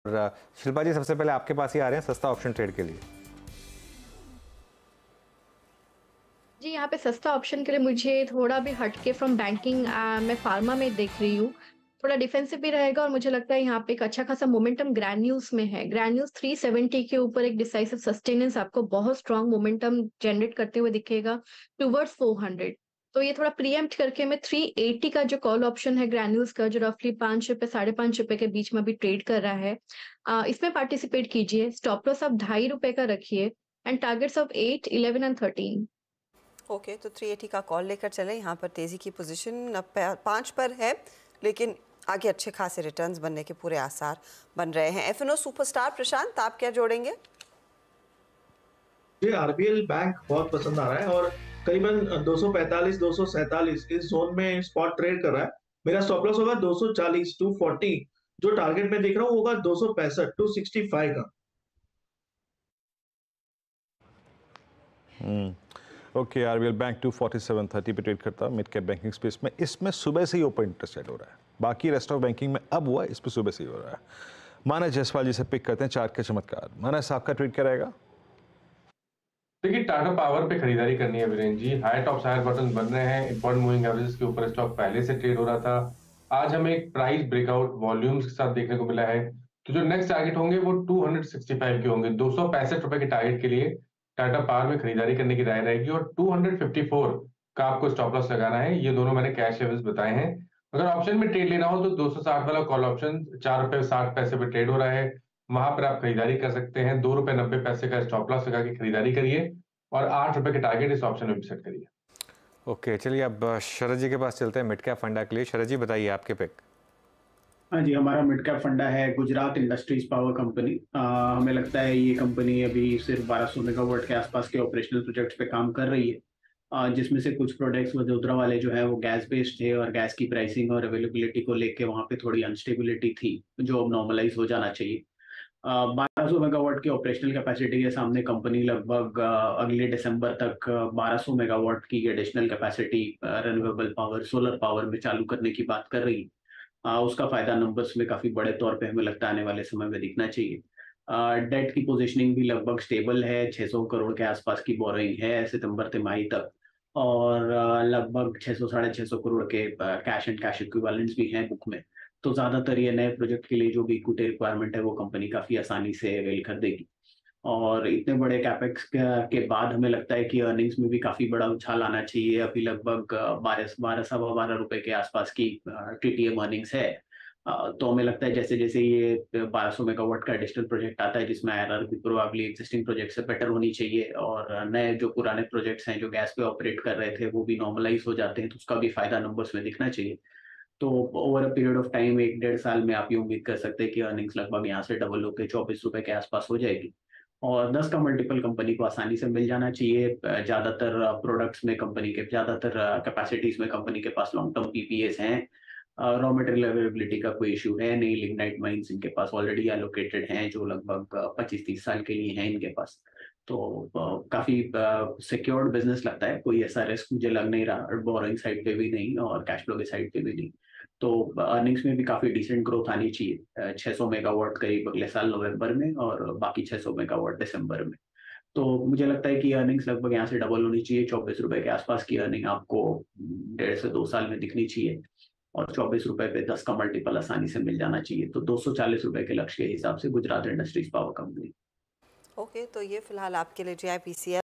और शिल्पा जी, सबसे पहले आपके पास ही आ रहे हैं सस्ता ऑप्शन ट्रेड के लिए। जी, यहाँ पे सस्ता ऑप्शन के लिए मुझे थोड़ा भी हटके फ्रॉम बैंकिंग मैं फार्मा में देख रही हूँ। थोड़ा डिफेंसिव भी रहेगा और मुझे लगता है यहाँ पे एक अच्छा खासा मोमेंटम ग्रैन्यूल्स में है। ग्रैन्यूल्स 370 के ऊपर एक डिसाइसिव सस्टेनेंस आपको बहुत स्ट्रॉन्ग मोमेंटम जनरेट करते हुए दिखेगा टुवर्ड्स 400। तो ये थोड़ा प्रीएम्प्ट करके मैं 380 का जो कॉल ऑप्शन है ग्रैन्यूल्स का, जो रफली ₹5 साढ़े ₹5 के बीच में अभी ट्रेड कर रहा है, इसमें पार्टिसिपेट कीजिए। स्टॉप लॉस आप ₹2.5 का रखिए and targets of 8, 11 and 13। Okay, तो 380 का कॉल लेकर चले। यहाँ पर तेज़ी की पोजीशन अब 5 पर है, लेकिन आगे अच्छे खासे रिटर्न्स बनने के पूरे आसार बन रहे हैं। एफएनओ सुपरस्टार प्रशांत, आप क्या जोड़ेंगे? मुझे आरबीएल बैंक बहुत पसंद आ रहा है और करीबन 245 247 इस जोन में स्पॉट ट्रेड कर रहा है। मेरा स्टॉप लॉस होगा 240 240। जो टारगेट मैं देख रहा हूँ होगा 265 265 का। ओके, आरबीएल बैंक 247.30 पे ट्रेड करता है मिड कैप बैंकिंग स्पेस में। इसमें सुबह से ही ओपन इंटरेस्टेड हो रहा है, बाकी रेस्ट ऑफ बैंकिंग में अब हुआ, इस पर सुबह से ही हो रहा है। मानस जायसवाल जी से पिक करते हैं चार्ट के चमत्कार। मानस, आपका ट्रेड क्या रहेगा? देखिए, टाटा पावर पे खरीदारी करनी है Virendra ji. High top higher button बन रहे हैं। इंपॉर्टेंट मूविंग एवरेजेस के ऊपर स्टॉक पहले से ट्रेड हो रहा था। आज हमें एक प्राइस ब्रेकआउट वॉल्यूम्स के साथ देखने को मिला है। तो जो नेक्स्ट टारगेट होंगे वो 265 के होंगे। 265 रुपए के टारगेट के लिए टाटा पावर में खरीदारी करने की राय रहेगी और 254 का आपको स्टॉप लॉस लगाना है। ये दोनों मैंने कैश लेवल्स बताए हैं। अगर ऑप्शन में ट्रेड लेना हो तो 260 वाला कॉल ऑप्शन ₹4.60 पे ट्रेड हो रहा है। वहां पर आप खरीदारी कर सकते हैं। ₹2.90 का स्टॉप लॉस लगा के खरीदारी करिए और ₹8 के टारगेट इस ऑप्शन में भी सेट करिए। ओके, चलिए अब शरद जी के पास चलते हैं मिड कैप फंडा के लिए। शरद जी, बताइए आपके पिक। हाँ जी, हमारा मिड कैप फंडा है गुजरात इंडस्ट्रीज पावर कंपनी। हमें लगता है ये कंपनी अभी सिर्फ 1200 मेगावाट के आसपास के ऑपरेशनल प्रोजेक्ट्स पे काम कर रही है, जिसमें से कुछ प्रोडक्ट्स वडोदरा वाले जो है वो गैस बेस्ड थे और गैस की प्राइसिंग और अवेलेबिलिटी को लेके वहाँ पे थोड़ी अनस्टेबिलिटी थी, जो अब नॉर्मलाइज हो जाना चाहिए। 1200 मेगावाट की ऑपरेशनल कैपेसिटी के सामने कंपनी लगभग अगले दिसंबर तक 1200 मेगावाट की additional capacity renewable power solar power में चालू करने की बात कर रही है। उसका फायदा नंबर्स में काफी बड़े तौर पे हमें लगता है आने वाले समय में दिखना चाहिए। डेट की पोजीशनिंग भी लगभग स्टेबल है। 600 करोड़ के आसपास की बोरिंग है सितंबर तिमाही तक, और लगभग 600 साढ़े 600 करोड़ के कैश एंड कैश इक्विवेलेंट्स भी हैं बुक में। तो ज्यादातर ये नए प्रोजेक्ट के लिए जो भी इक्विटी रिक्वायरमेंट है वो कंपनी काफी आसानी से अवेल कर देगी। और इतने बड़े कैपेक्स के बाद हमें लगता है कि अर्निंग्स में भी काफी बड़ा उछाल आना चाहिए। अभी लगभग 12 12 सवा 12 रुपए के आसपास की टीटीएम अर्निंग्स है। तो हमें लगता है जैसे जैसे ये 1200 मेगावाट का एडिशनल प्रोजेक्ट आता है जिसमें आईआरआर भी प्रोबेबली एग्जिस्टिंग प्रोजेक्ट से बेटर होनी चाहिए, और नए जो पुराने प्रोजेक्ट्स हैं जो गैस पे ऑपरेट कर रहे थे वो भी नॉर्मलाइज हो जाते हैं, तो उसका भी फायदा नंबर्स में दिखना चाहिए। तो over a period of time 1 डेढ़ साल में आप ये उम्मीद कर सकते हैं कि अर्निंग्स लगभग यहाँ से डबल होकर 24 रुपए के आसपास हो जाएगी। और 10 का मल्टीपल कंपनी को आसानी से मिल जाना चाहिए। ज्यादातर प्रोडक्ट्स में कंपनी के ज्यादातर कैपेसिटीज में कंपनी के पास लॉन्ग टर्म पीपीएस हैं। रॉ मटेरियल अवेलेबिलिटी का कोई इशू है नहीं। लिग्नाइट माइंस इनके पास ऑलरेडी एलोकेटेड हैं जो लगभग 25-30 साल के लिए हैं इनके पास। तो काफी सिक्योर्ड बिजनेस लगता है। कोई ऐसा रिस्क मुझे लग नहीं रहा, बोरिंग साइड पे भी नहीं और कैश फ्लो के साइड पे भी नहीं। तो अर्निंग्स में भी काफी डिसेंट ग्रोथ आनी चाहिए। 600 मेगावाट करीब अगले साल नवंबर में और बाकी 600 मेगावाट दिसंबर में। तो मुझे लगता है कि अर्निंग्स लगभग यहाँ से डबल होनी चाहिए। 24 रुपए के आसपास की अर्निंग आपको 1.5 से 2 साल में दिखनी चाहिए, और 24 रुपए पे 10 का मल्टीपल आसानी से मिल जाना चाहिए। तो 240 रुपए के लक्ष्य के हिसाब से Gujarat industries power company. Okay, तो ये फिलहाल आपके लिए जीआईपीसीएल